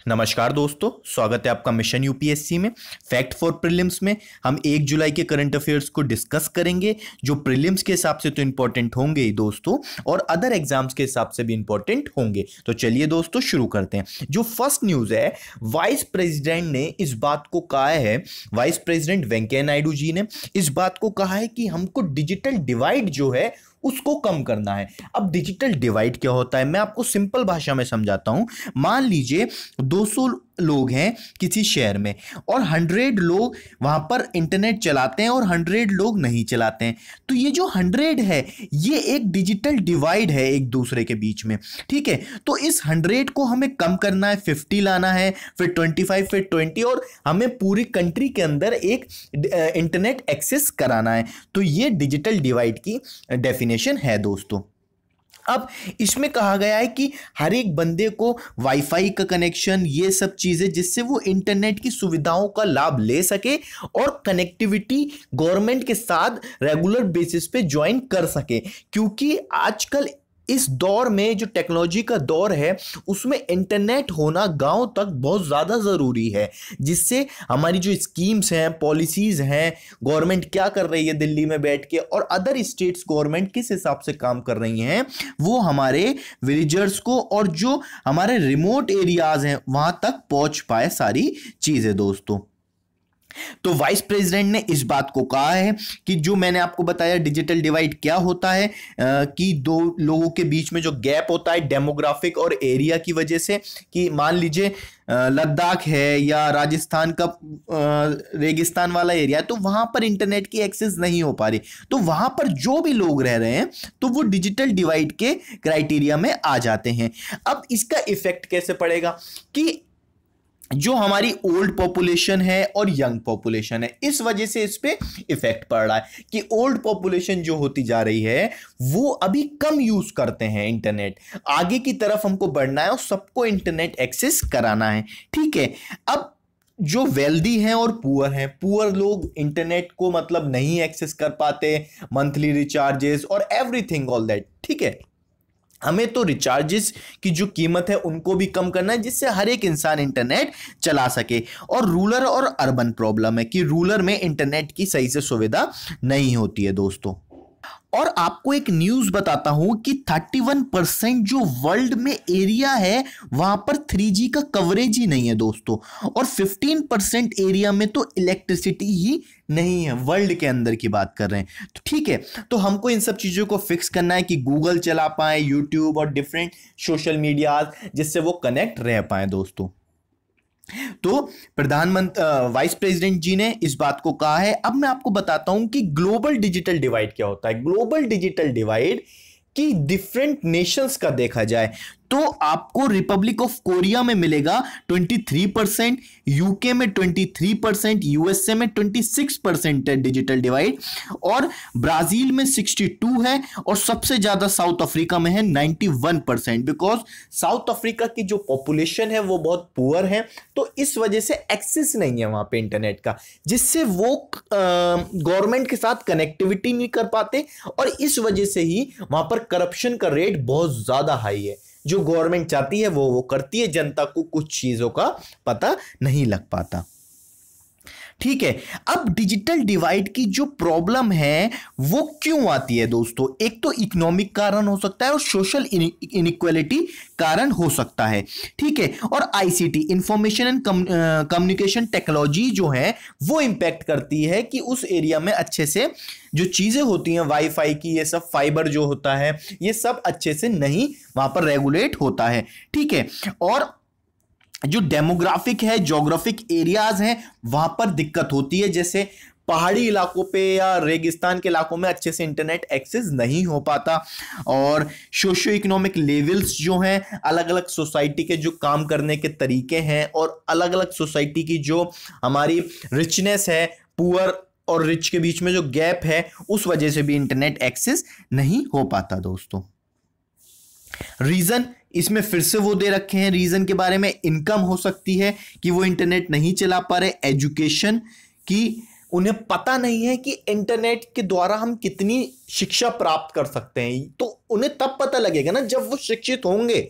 नमस्कार दोस्तों, स्वागत है आपका मिशन यूपीएससी में। फैक्ट फॉर प्रीलिम्स में हम 1 जुलाई के करंट अफेयर्स को डिस्कस करेंगे, जो प्रीलिम्स के हिसाब से तो इंपॉर्टेंट होंगे ही दोस्तों, और अदर एग्जाम्स के हिसाब से भी इंपॉर्टेंट होंगे। तो चलिए दोस्तों शुरू करते हैं। जो फर्स्ट न्यूज़ है, वाइस प्रेसिडेंट ने इस बात को कहा है, वाइस प्रेसिडेंट वेंकैया नायडू जी ने इस बात को कहा है कि हमको डिजिटल डिवाइड जो है उसको कम करना है। अब डिजिटल डिवाइड क्या होता है, मैं आपको सिंपल भाषा में समझाता हूं। मान लीजिए 200 लोग हैं किसी शहर में और 100 लोग वहां पर इंटरनेट चलाते हैं और 100 लोग नहीं चलाते हैं। तो ये जो 100 है ये एक डिजिटल डिवाइड है एक दूसरे के बीच में, ठीक है। तो इस 100 को हमें कम करना है, 50 लाना है, फिर 25, फिर 20, और हमें पूरी कंट्री के अंदर एक इंटरनेट एक्सेस कराना है। तो ये डिजिटल डिवाइड की डेफिनेशन है दोस्तों। अब इसमें कहा गया है कि हर एक बंदे को वाईफाई का कनेक्शन, ये सब चीजें, जिससे वो इंटरनेट की सुविधाओं का लाभ ले सके और कनेक्टिविटी गवर्नमेंट के साथ रेगुलर बेसिस पे ज्वाइन कर सके। क्योंकि आजकल इस दौर में जो टेक्नोलॉजी का दौर है उसमें इंटरनेट होना गांव तक बहुत ज़्यादा ज़रूरी है, जिससे हमारी जो स्कीम्स हैं, पॉलिसीज़ हैं, गवर्नमेंट क्या कर रही है दिल्ली में बैठ के, और अदर स्टेट्स गवर्नमेंट किस हिसाब से काम कर रही हैं, वो हमारे विलेजर्स को और जो हमारे रिमोट एरियाज़ हैं वहाँ तक पहुँच पाए सारी चीज़ें दोस्तों। तो वाइस प्रेसिडेंट ने इस बात को कहा है कि जो मैंने आपको बताया डिजिटल डिवाइड क्या होता है, कि दो लोगों के बीच में जो गैप होता है डेमोग्राफिक और एरिया की वजह से, कि मान लीजिए लद्दाख है या राजस्थान का रेगिस्तान वाला एरिया है, तो वहां पर इंटरनेट की एक्सेस नहीं हो पा रही, तो वहां पर जो भी लोग रह रहे हैं तो वो डिजिटल डिवाइड के क्राइटेरिया में आ जाते हैं। अब इसका इफेक्ट कैसे पड़ेगा कि जो हमारी ओल्ड पॉपुलेशन है और यंग पॉपुलेशन है, इस वजह से इस पे इफेक्ट पड़ रहा है कि ओल्ड पॉपुलेशन जो होती जा रही है वो अभी कम यूज करते हैं इंटरनेट। आगे की तरफ हमको बढ़ना है और सबको इंटरनेट एक्सेस कराना है, ठीक है। अब जो वेल्दी हैं और पुअर हैं, पुअर लोग इंटरनेट को मतलब नहीं एक्सेस कर पाते, मंथली रिचार्जेस और एवरीथिंग ऑल दैट, ठीक है। हमें तो रिचार्जेस की जो कीमत है उनको भी कम करना है, जिससे हर एक इंसान इंटरनेट चला सके। और रूरल और अर्बन प्रॉब्लम है कि रूरल में इंटरनेट की सही से सुविधा नहीं होती है दोस्तों। और आपको एक न्यूज बताता हूं कि 31% जो वर्ल्ड में एरिया है वहां पर 3G का कवरेज ही नहीं है दोस्तों, और 15% एरिया में तो इलेक्ट्रिसिटी ही नहीं है। वर्ल्ड के अंदर की बात कर रहे हैं, तो ठीक है। तो हमको इन सब चीजों को फिक्स करना है कि गूगल चला पाए, यूट्यूब और डिफरेंट सोशल मीडिया, जिससे वो कनेक्ट रह पाए दोस्तों। तो प्रधानमंत्री वाइस प्रेसिडेंट जी ने इस बात को कहा है। अब मैं आपको बताता हूं कि ग्लोबल डिजिटल डिवाइड क्या होता है। ग्लोबल डिजिटल डिवाइड कि डिफरेंट नेशंस का देखा जाए तो आपको रिपब्लिक ऑफ कोरिया में मिलेगा 23%, यूके में 23%, यूएसए में 26% है डिजिटल डिवाइड, और ब्राजील में 62 है, और सबसे ज्यादा साउथ अफ्रीका में है 91%। बिकॉज साउथ अफ्रीका की जो पॉपुलेशन है वो बहुत पुअर है, तो इस वजह से एक्सेस नहीं है वहां पे इंटरनेट का, जिससे वो गवर्नमेंट के साथ कनेक्टिविटी नहीं कर पाते, और इस वजह से ही वहां पर करप्शन का रेट बहुत ज्यादा हाई है। जो गवर्नमेंट चाहती है वो करती है, जनता को कुछ चीजों का पता नहीं लग पाता, ठीक है। अब डिजिटल डिवाइड की जो प्रॉब्लम है वो क्यों आती है दोस्तों? एक तो इकोनॉमिक कारण हो सकता है और सोशल इनइक्वालिटी कारण हो सकता है, ठीक है। और ICT, information and communication technology जो है वो इंपैक्ट करती है कि उस एरिया में अच्छे से जो चीजें होती हैं वाईफाई की, ये सब फाइबर जो होता है ये सब अच्छे से नहीं वहां पर रेगुलेट होता है, ठीक है। और जो डेमोग्राफिक है, ज्योग्राफिक एरियाज हैं, वहां पर दिक्कत होती है, जैसे पहाड़ी इलाकों पे या रेगिस्तान के इलाकों में अच्छे से इंटरनेट एक्सेस नहीं हो पाता। और सोशियो इकोनॉमिक लेवल्स जो हैं, अलग अलग सोसाइटी के जो काम करने के तरीके हैं, और अलग अलग सोसाइटी की जो हमारी रिचनेस है, पुअर और रिच के बीच में जो गैप है, उस वजह से भी इंटरनेट एक्सेस नहीं हो पाता दोस्तों। रीजन इसमें फिर से वो दे रखे हैं रीजन के बारे में। इनकम हो सकती है कि वो इंटरनेट नहीं चला पा रहे, एजुकेशन की उन्हें पता नहीं है कि इंटरनेट के द्वारा हम कितनी शिक्षा प्राप्त कर सकते हैं, तो उन्हें तब पता लगेगा ना जब वो शिक्षित होंगे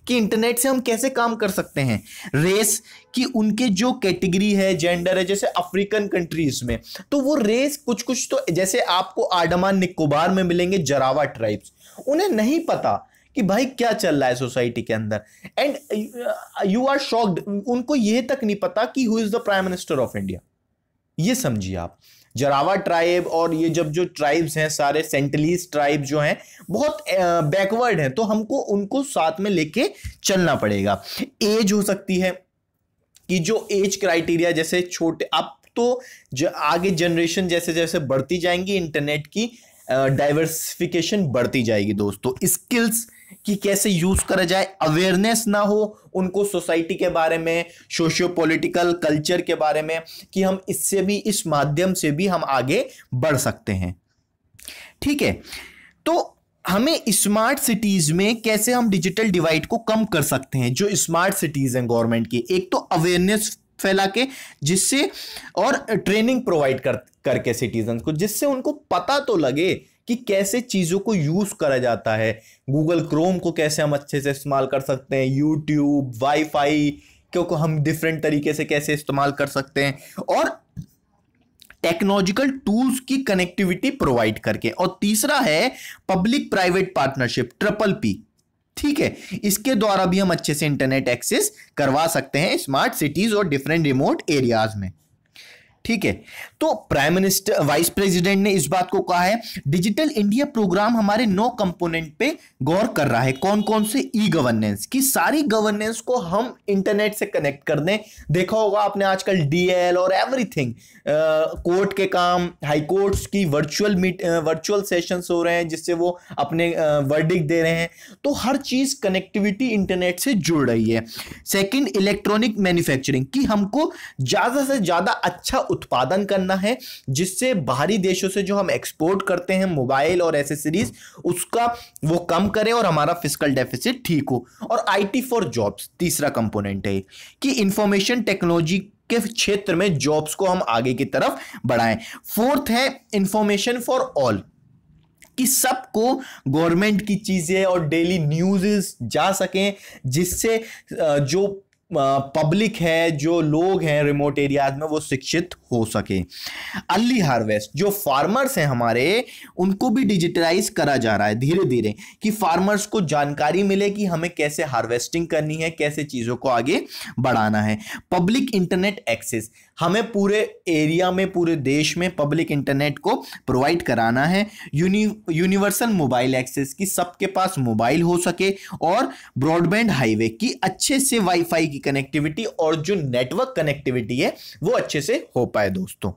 कि इंटरनेट से हम कैसे काम कर सकते हैं। रेस कि उनके जो कैटेगरी है, जेंडर है, जैसे अफ्रीकन कंट्रीज में तो वो रेस कुछ कुछ तो जैसे आपको अंडमान निकोबार में मिलेंगे जरावा ट्राइब्स, उन्हें नहीं पता कि भाई क्या चल रहा है सोसाइटी के अंदर, एंड यू आर शॉक्ड, उनको यह तक नहीं पता कि who is the prime minister of India. ये समझिए आप, जरावा ट्राइब और ये जब जो ट्राइब्स हैं सारे सेंटिलीज ट्राइब जो हैं बहुत बैकवर्ड हैं, तो हमको उनको साथ में लेके चलना पड़ेगा। एज हो सकती है कि जो एज क्राइटेरिया, जैसे छोटे, अब तो आगे जनरेशन जैसे जैसे बढ़ती जाएंगी इंटरनेट की डाइवर्सिफिकेशन बढ़ती जाएगी दोस्तों। स्किल्स कि कैसे यूज करा जाए, अवेयरनेस ना हो उनको सोसाइटी के बारे में, सोशियो पॉलिटिकल कल्चर के बारे में, कि हम इससे भी, इस माध्यम से भी हम आगे बढ़ सकते हैं। ठीक है, तो हमें स्मार्ट सिटीज में कैसे हम डिजिटल डिवाइड को कम कर सकते हैं। जो स्मार्ट सिटीज हैं गवर्नमेंट की, एक तो अवेयरनेस फैला के, जिससे, और ट्रेनिंग प्रोवाइड करके सिटीजन को, जिससे उनको पता तो लगे कि कैसे चीजों को यूज करा जाता है। गूगल क्रोम को कैसे हम अच्छे से इस्तेमाल कर सकते हैं, यूट्यूब, वाईफाई को हम डिफरेंट तरीके से कैसे इस्तेमाल कर सकते हैं, और टेक्नोलॉजिकल टूल्स की कनेक्टिविटी प्रोवाइड करके। और तीसरा है पब्लिक प्राइवेट पार्टनरशिप, PPP। ठीक है, इसके द्वारा भी हम अच्छे से इंटरनेट एक्सेस करवा सकते हैं स्मार्ट सिटीज और डिफरेंट रिमोट एरियाज में। ठीक है, तो प्राइम मिनिस्टर, वाइस प्रेसिडेंट ने इस बात को कहा है, डिजिटल इंडिया प्रोग्राम हमारे 9 कंपोनेंट पे गौर कर रहा है। कौन कौन से? ई गवर्नेंस की सारी गवर्नेंस को हम इंटरनेट से कनेक्ट कर दें। देखा होगा आपने आजकल DL और एवरीथिंग, कोर्ट के काम, हाई कोर्ट्स की वर्चुअल सेशंस हो रहे हैं जिससे वो अपने वर्डिक्ट दे रहे हैं। तो हर चीज कनेक्टिविटी इंटरनेट से जुड़ रही है। सेकंड, इलेक्ट्रॉनिक मैन्युफैक्चरिंग की हमको ज्यादा से ज्यादा अच्छा उत्पादन करना है, जिससे बाहरी देशों से जो हम एक्सपोर्ट करते हैं मोबाइल और एसेसरीज, उसका वो कम करे और हमारा फिस्कल डेफिसिट ठीक हो। और IT फॉर जॉब्स तीसरा कंपोनेंट है कि इंफॉर्मेशन टेक्नोलॉजी के क्षेत्र में जॉब्स को हम आगे की तरफ बढ़ाएं। फोर्थ है इंफॉर्मेशन फॉर ऑल, कि सबको गवर्नमेंट की चीजें और डेली न्यूज़ जा सकें, जिससे जो पब्लिक है, जो लोग हैं रिमोट एरियाज में, वो शिक्षित हो सके। अर्ली हार्वेस्ट, जो फार्मर्स हैं हमारे, उनको भी डिजिटलाइज करा जा रहा है धीरे धीरे, कि फार्मर्स को जानकारी मिले कि हमें कैसे हार्वेस्टिंग करनी है, कैसे चीजों को आगे बढ़ाना है। पब्लिक इंटरनेट एक्सेस, हमें पूरे एरिया में, पूरे देश में पब्लिक इंटरनेट को प्रोवाइड कराना है। यूनिवर्सल मोबाइल एक्सेस, की सबके पास मोबाइल हो सके, और ब्रॉडबैंड हाईवे की अच्छे से वाईफाई की कनेक्टिविटी और जो नेटवर्क कनेक्टिविटी है वो अच्छे से हो पाए दोस्तों।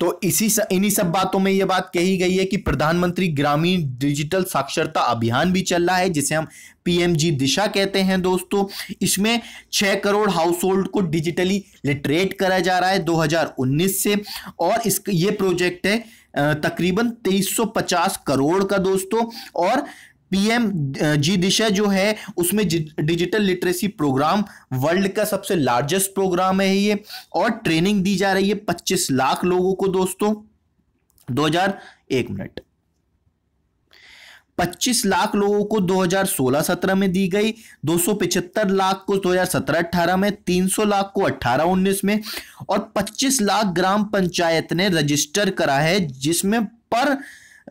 तो इन्हीं सब बातों में यह बात कही गई है कि प्रधानमंत्री ग्रामीण डिजिटल साक्षरता अभियान भी चल रहा है, जिसे हम PMG दिशा कहते हैं दोस्तों। इसमें 6 करोड़ हाउस होल्ड को डिजिटली लिटरेट करा जा रहा है 2019 से, और ये प्रोजेक्ट है तकरीबन 2350 करोड़ का दोस्तों। और PMG दिशा जो है उसमें डिजिटल लिटरेसी प्रोग्राम वर्ल्ड का सबसे लार्जेस्ट प्रोग्राम है ये, और ट्रेनिंग दी जा रही है 25 लाख लोगों को दोस्तों। 25 लाख लोगों को 2016-17 में दी गई, 275 लाख को 2017-18 में, 300 लाख को 18-19 में, और 25 लाख ग्राम पंचायत ने रजिस्टर करा है, जिसमें पर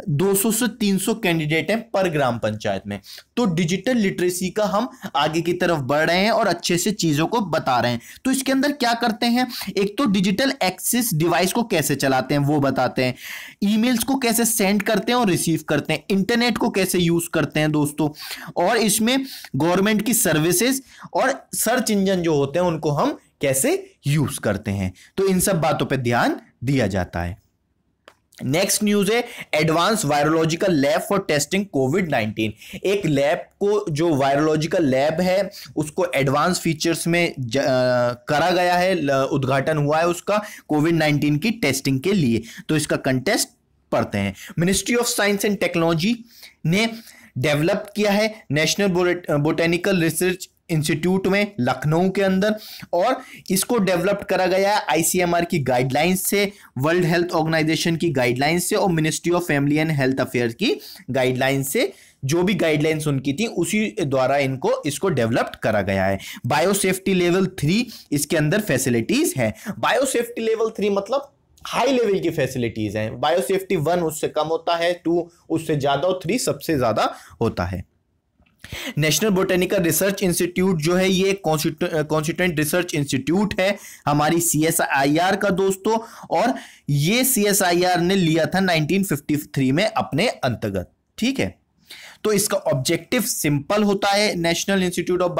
200 से 300 कैंडिडेट हैं पर ग्राम पंचायत में। तो डिजिटल लिटरेसी का हम आगे की तरफ बढ़ रहे हैं और अच्छे से चीजों को बता रहे हैं। तो इसके अंदर क्या करते हैं, एक तो डिजिटल एक्सेस डिवाइस को कैसे चलाते हैं वो बताते हैं, ईमेल्स को कैसे सेंड करते हैं और रिसीव करते हैं, इंटरनेट को कैसे यूज करते हैं दोस्तों, और इसमें गवर्नमेंट की सर्विसेज और सर्च इंजन जो होते हैं उनको हम कैसे यूज करते हैं। तो इन सब बातों पर ध्यान दिया जाता है। नेक्स्ट न्यूज है advance virological lab for testing कोविड-19। एक लैब को, जो वायरोलॉजिकल लैब है, उसको एडवांस फीचर्स में करा गया है, उद्घाटन हुआ है उसका कोविड-19 की टेस्टिंग के लिए। तो इसका कंटेस्ट पढ़ते हैं। Ministry of science and technology ने डेवलप किया है नेशनल बोटेनिकल रिसर्च इंस्टीट्यूट में लखनऊ के अंदर, और इसको डेवलप करा गया है आईसीएमआर की गाइडलाइंस से, वर्ल्ड हेल्थ ऑर्गेनाइजेशन की गाइडलाइंस से और ministry of family and health affairs की गाइडलाइंस से। जो भी गाइडलाइंस उनकी थी उसी द्वारा इसको डेवलप करा गया है। बायोसेफ्टी लेवल 3 इसके अंदर फैसिलिटीज है। बायोसेफ्टी लेवल 3 मतलब हाई लेवल की फैसिलिटीज हैं। बायोसेफ्टी 1 उससे कम होता है, 2 उससे ज्यादा और 3 सबसे ज्यादा होता है। नेशनल बोटेनिकल रिसर्च इंस्टीट्यूट जो है ये कॉन्स्टिट्यूएंट रिसर्च इंस्टीट्यूट है हमारी सीएसआईआर का दोस्तों, और ये सीएसआईआर ने लिया था 1953 में अपने अंतर्गत। ठीक है, तो इसका ऑब्जेक्टिव सिंपल होता है नेशनल इंस्टीट्यूट ऑफ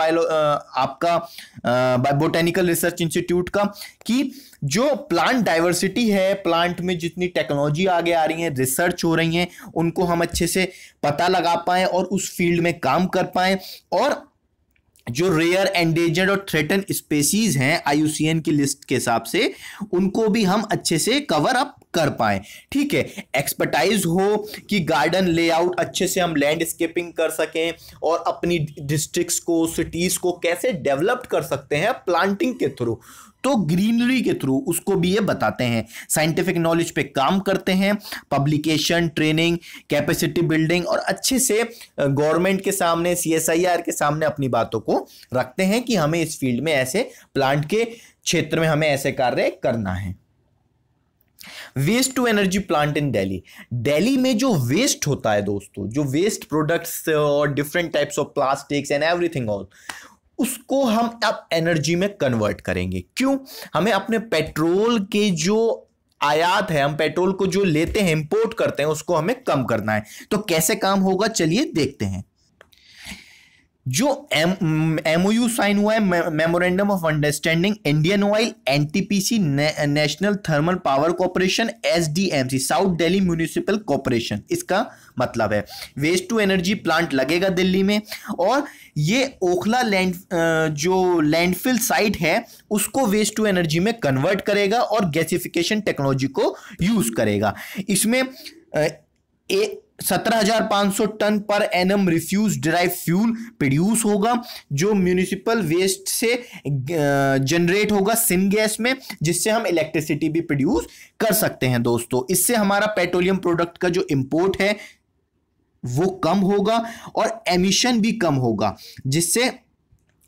आपका बोटेनिकल रिसर्च इंस्टीट्यूट का, कि जो प्लांट डाइवर्सिटी है, प्लांट में जितनी टेक्नोलॉजी आगे आ रही है, रिसर्च हो रही है, उनको हम अच्छे से पता लगा पाए और उस फील्ड में काम कर पाए, और जो रेयर एंडेंजर्ड और थ्रेटन स्पेसीज हैं आईयूसीएन की लिस्ट के हिसाब से, उनको भी हम अच्छे से कवर अप कर पाए। ठीक है, एक्सपर्टाइज हो कि गार्डन लेआउट अच्छे से हम लैंडस्केपिंग कर सकें और अपनी डिस्ट्रिक्ट्स को, सिटीज को कैसे डेवलप कर सकते हैं प्लांटिंग के थ्रू, तो ग्रीनरी के थ्रू उसको भी ये बताते हैं। साइंटिफिक नॉलेज पे काम करते हैं, पब्लिकेशन, ट्रेनिंग, कैपेसिटी बिल्डिंग, और अच्छे से गवर्नमेंट के सामने, सीएसआईआर के सामने अपनी बातों को रखते हैं कि हमें इस फील्ड में ऐसे प्लांट के क्षेत्र में हमें ऐसे कार्य करना है। Waste to energy plant in Delhi. Delhi में जो वेस्ट होता है दोस्तों, जो वेस्ट प्रोडक्ट्स और different types of plastics and everything all, उसको हम अब एनर्जी में कन्वर्ट करेंगे। क्यों? हमें अपने पेट्रोल के जो आयात है, हम पेट्रोल को जो लेते हैं, इंपोर्ट करते हैं, उसको हमें कम करना है। तो कैसे काम होगा, चलिए देखते हैं। जो एमओयू साइन हुआ है, memorandum of understanding, Indian oil, NTPC, national thermal power corporation, SDMC, south Delhi municipal corporation, इसका मतलब है वेस्ट टू एनर्जी प्लांट लगेगा दिल्ली में, और ये ओखला जो लैंडफिल साइट है उसको वेस्ट टू एनर्जी में कन्वर्ट करेगा और गैसिफिकेशन टेक्नोलॉजी को यूज करेगा। इसमें 17,500 ton per annum refuse drive fuel produce होगा, जो म्यूनिसिपल वेस्ट से जनरेट होगा सिन गैस में, जिससे हम इलेक्ट्रिसिटी भी प्रोड्यूस कर सकते हैं दोस्तों। इससे हमारा पेट्रोलियम प्रोडक्ट का जो इंपोर्ट है वो कम होगा और एमिशन भी कम होगा, जिससे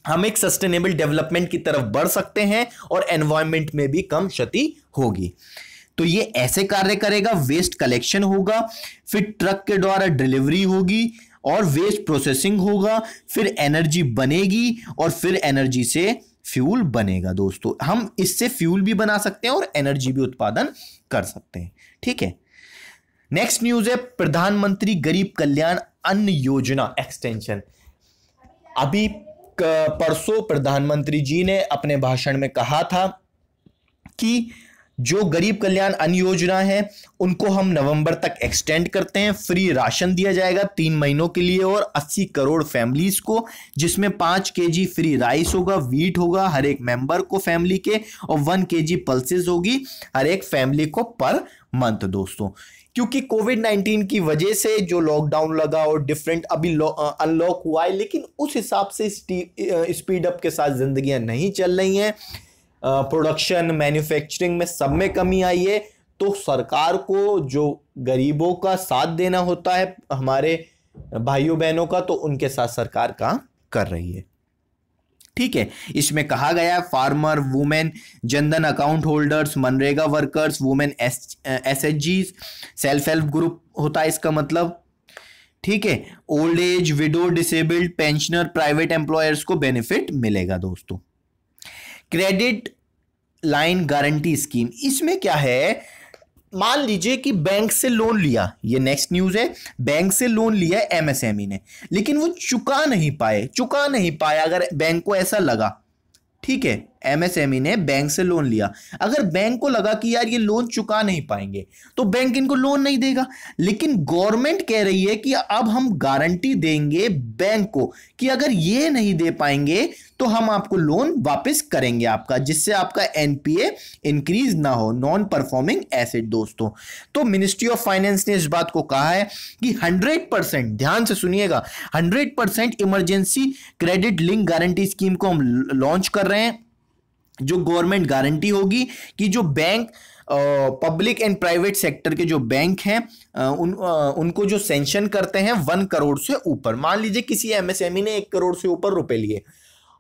हम एक सस्टेनेबल डेवलपमेंट की तरफ बढ़ सकते हैं और एनवायरनमेंट में भी कम क्षति होगी। तो ये ऐसे कार्य करेगा, वेस्ट कलेक्शन होगा, फिर ट्रक के द्वारा डिलीवरी होगी और वेस्ट प्रोसेसिंग होगा, फिर एनर्जी बनेगी और फिर एनर्जी से फ्यूल बनेगा दोस्तों। हम इससे फ्यूल भी बना सकते हैं और एनर्जी भी उत्पादन कर सकते हैं। ठीक है, नेक्स्ट न्यूज है प्रधानमंत्री गरीब कल्याण अन्न योजना एक्सटेंशन। अभी परसों प्रधानमंत्री जी ने अपने भाषण में कहा था कि जो गरीब कल्याण अन्न योजना है उनको हम नवंबर तक एक्सटेंड करते हैं। फ्री राशन दिया जाएगा 3 महीनों के लिए और 80 करोड़ फैमिलीज को, जिसमें 5 kg फ्री राइस होगा, वीट होगा हर एक मेंबर को फैमिली के, और 1 kg पल्सेस होगी हर एक फैमिली को पर मंथ दोस्तों। क्योंकि कोविड-19 की वजह से जो लॉकडाउन लगा और डिफरेंट अभी अनलॉक हुआ है, लेकिन उस हिसाब से स्पीड अप के साथ जिंदगियां नहीं चल रही हैं। प्रोडक्शन, मैन्युफैक्चरिंग में सब में कमी आई है। तो सरकार को जो गरीबों का साथ देना होता है, हमारे भाइयों बहनों का, तो उनके साथ सरकार काम कर रही है। ठीक है, इसमें कहा गया है farmer, women, Jan Dhan account holders, MNREGA workers, women SHG, self help group होता है इसका मतलब। ठीक है, old age, window, disabled, pensioner, private employers को बेनिफिट मिलेगा दोस्तों। क्रेडिट लाइन गारंटी स्कीम, इसमें क्या है, मान लीजिए कि बैंक से लोन लिया, ये नेक्स्ट न्यूज है, बैंक से लोन लिया एमएसएमई ने, लेकिन वो चुका नहीं पाया। अगर बैंक को ऐसा लगा, ठीक है, एमएसएमई ने बैंक से लोन लिया, अगर बैंक को लगा कि यार ये लोन चुका नहीं पाएंगे, तो बैंक इनको लोन नहीं देगा। लेकिन गवर्नमेंट कह रही है कि अब हम गारंटी देंगे बैंक को कि अगर ये नहीं दे पाएंगे तो हम आपको लोन वापस करेंगे आपका, जिससे आपका एनपीए इंक्रीज ना हो, नॉन परफॉर्मिंग एसेट दोस्तों। तो मिनिस्ट्री ऑफ फाइनेंस ने इस बात को कहा है कि 100%, ध्यान से सुनिएगा, 100% emergency credit link guarantee scheme को हम लॉन्च कर रहे हैं, जो गवर्नमेंट गारंटी होगी कि जो bank public and private sector के जो बैंक हैं उनको जो सेंक्शन करते हैं 1 करोड़ से ऊपर, मान लीजिए किसी एमएसएमई ने 1 करोड़ से ऊपर रुपए लिए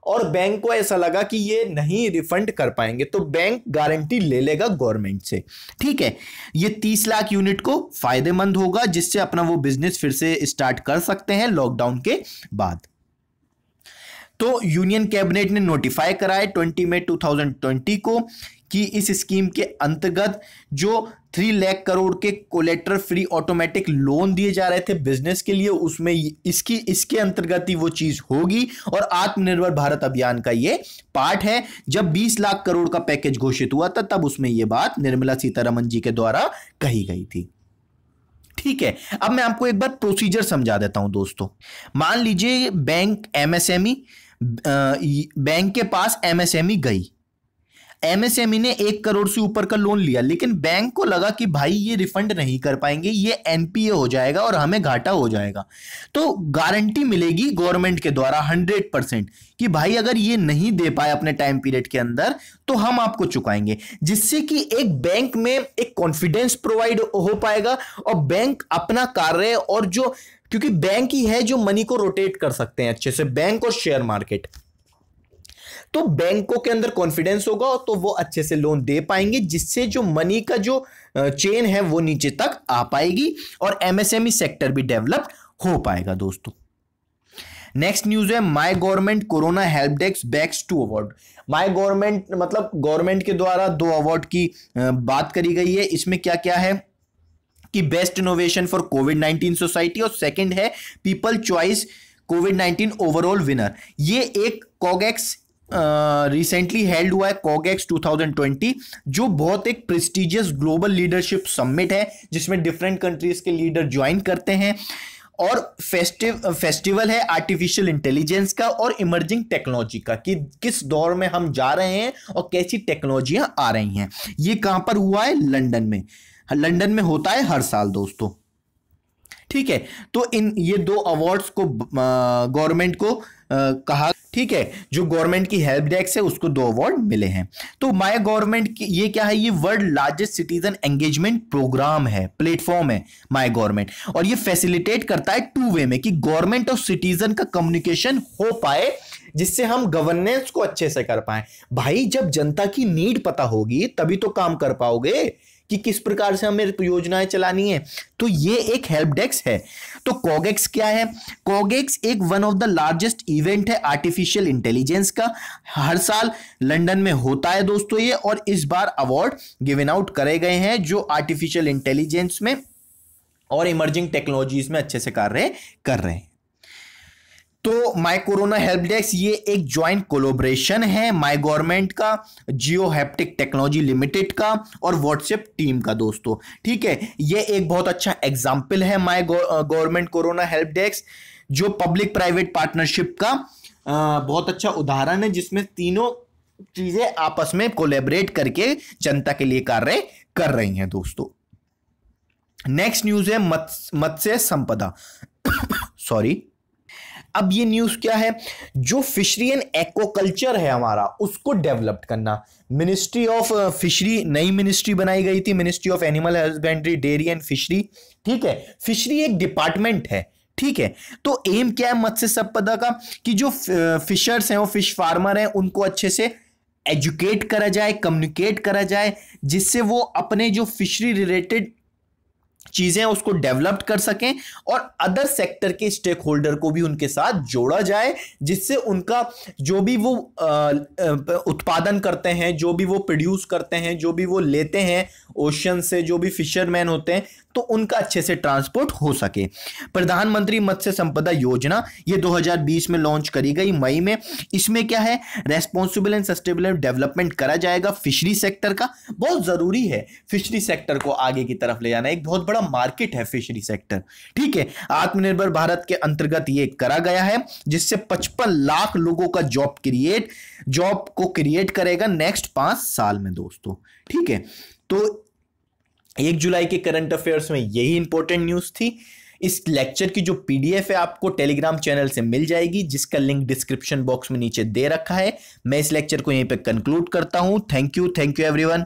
और बैंक को ऐसा लगा कि ये नहीं रिफंड कर पाएंगे, तो बैंक गारंटी ले लेगा गवर्नमेंट से, ठीक है। ये 30 लाख यूनिट को फायदेमंद होगा, जिससे अपना वो बिजनेस फिर से स्टार्ट कर सकते हैं लॉकडाउन के बाद। तो यूनियन कैबिनेट ने नोटिफाई कराया 20 मई 2020 को कि इस स्कीम के अंतर्गत जो 3 लाख करोड़ के कोलेटरल फ्री ऑटोमेटिक लोन दिए जा रहे थे बिजनेस के लिए, उसमें इसके अंतर्गत ही वो चीज होगी और आत्मनिर्भर भारत अभियान का ये पार्ट है। जब 20 लाख करोड़ का पैकेज घोषित हुआ था तब उसमें ये बात निर्मला सीतारमण जी के द्वारा कही गई थी, ठीक है। अब मैं आपको एक बार प्रोसीजर समझा देता हूं दोस्तों। मान लीजिए बैंक के पास एमएसएमई गई, एमएसएमई ने 1 करोड़ से ऊपर का लोन लिया, लेकिन बैंक को लगा कि भाई ये रिफंड नहीं कर पाएंगे, ये एनपीए हो जाएगा और हमें घाटा हो जाएगा। तो गारंटी मिलेगी गवर्नमेंट के द्वारा 100% कि भाई अगर ये नहीं दे पाए अपने टाइम पीरियड के अंदर तो हम आपको चुकाएंगे, जिससे कि एक बैंक में एक कॉन्फिडेंस प्रोवाइड हो पाएगा और बैंक अपना कार्य और जो, क्योंकि बैंक ही है जो मनी को रोटेट कर सकते हैं अच्छे से, बैंक और शेयर मार्केट, तो बैंकों के अंदर कॉन्फिडेंस होगा तो वो अच्छे से लोन दे पाएंगे, जिससे जो मनी का जो चेन है वो नीचे तक आ पाएगी और एमएसएमई सेक्टर भी डेवलप हो पाएगा दोस्तों। नेक्स्ट न्यूज है my government corona help desk bags 2 award. My government मतलब गवर्नमेंट के द्वारा 2 अवार्ड की बात करी गई है। इसमें क्या क्या है कि best innovation for covid society और सेकंड है पीपल चॉइस कोविड-19 ओवरऑल विनर। ये एक कोगेक्स रिसेंटली हेल्ड हुआ है, कोगेक्स 2020, जो बहुत एक प्रेस्टिजियस ग्लोबल लीडरशिप समिट है जिसमें डिफरेंट कंट्रीज के लीडर ज्वाइन करते हैं और फेस्टिवल है आर्टिफिशियल इंटेलिजेंस का और इमर्जिंग टेक्नोलॉजी का, कि किस दौर में हम जा रहे हैं और कैसी टेक्नोलॉजियां आ रही हैं। ये कहां पर हुआ है? लंदन में। लंदन में होता है हर साल दोस्तों, ठीक है। तो ये 2 अवार्ड्स को गवर्नमेंट को कहा, ठीक है, जो गवर्नमेंट की हेल्प डेस्क है उसको 2 अवार्ड मिले हैं। तो माय गवर्नमेंट की ये क्या है? ये world largest citizen engagement programme है, प्लेटफॉर्म है माय गवर्नमेंट, और ये फैसिलिटेट करता है 2 वे में कि गवर्नमेंट और सिटीजन का कम्युनिकेशन हो पाए, जिससे हम गवर्नेंस को अच्छे से कर पाए। भाई जब जनता की नीड पता होगी तभी तो काम कर पाओगे कि किस प्रकार से हमें योजनाएं चलानी है। तो ये एक हेल्प डेस्क है। तो कोगेक्स क्या है? कोगेक्स एक one of the largest event है आर्टिफिशियल इंटेलिजेंस का, हर साल लंदन में होता है दोस्तों ये, और इस बार अवार्ड गिवन आउट करे गए हैं जो आर्टिफिशियल इंटेलिजेंस में और इमर्जिंग टेक्नोलॉजीज में अच्छे से कार्य कर रहे हैं। तो माय कोरोना हेल्प डेस्क ये एक ज्वाइंट कोलैबोरेशन है माय गवर्नमेंट का, जियो हैप्टिक टेक्नोलॉजी लिमिटेड का और व्हाट्सएप टीम का दोस्तों, ठीक है। ये एक बहुत अच्छा एग्जांपल है my government corona help desk, जो पब्लिक प्राइवेट पार्टनरशिप का बहुत अच्छा उदाहरण है, जिसमें तीनों चीजें आपस में कोलैबोरेट करके जनता के लिए कार्य कर रही हैं दोस्तों। नेक्स्ट न्यूज है मत्स्य संपदा सॉरी। अब ये न्यूज क्या है? जो फिशरी एंड एक्वाकल्चर है हमारा, उसको डेवलप करना। मिनिस्ट्री ऑफ फिशरी, नई मिनिस्ट्री बनाई गई थी, ministry of animal husbandry, dairy and fishery, ठीक है। फिशरी एक डिपार्टमेंट है, ठीक है। तो एम क्या है मत्स्य संपदा का? कि जो फिशर्स हैं, वो फिश फार्मर हैं, उनको अच्छे से एजुकेट करा जाए, कम्युनिकेट करा जाए, जिससे वो अपने जो फिशरी रिलेटेड चीजें उसको डेवलप कर सकें और अदर सेक्टर के स्टेक होल्डर को भी उनके साथ जोड़ा जाए, जिससे उनका जो भी वो उत्पादन करते हैं, जो भी वो प्रोड्यूस करते हैं, जो भी वो लेते हैं ओशन से, जो भी फिशरमैन होते हैं, तो उनका अच्छे से ट्रांसपोर्ट हो सके। प्रधानमंत्री मत्स्य संपदा योजना ये 2020 में लॉन्च करी गई मई में। इसमें क्या है? रेस्पॉन्सिबल एंड सस्टेनेबल डेवलपमेंट करा जाएगा फिशरी सेक्टर का। बहुत जरूरी है फिशरी सेक्टर को आगे की तरफ ले जाना, एक बहुत बड़ा बड़ा मार्केट है फिशरी सेक्टर। ठीक है, आत्मनिर्भर भारत के अंतर्गत ये करा गया है, जिससे 55 लाख लोगों का जॉब को क्रिएट करेगा नेक्स्ट 5 साल में दोस्तों। ठीक है, तो 1 जुलाई के करंट अफेयर्स में यही इंपॉर्टेंट न्यूज थी। इस लेक्चर की जो पीडीएफ है आपको टेलीग्राम चैनल से मिल जाएगी, जिसका लिंक डिस्क्रिप्शन बॉक्स में नीचे दे रखा है। मैं इस लेक्चर को यहीं पे कंक्लूड करता हूं। Thank you everyone.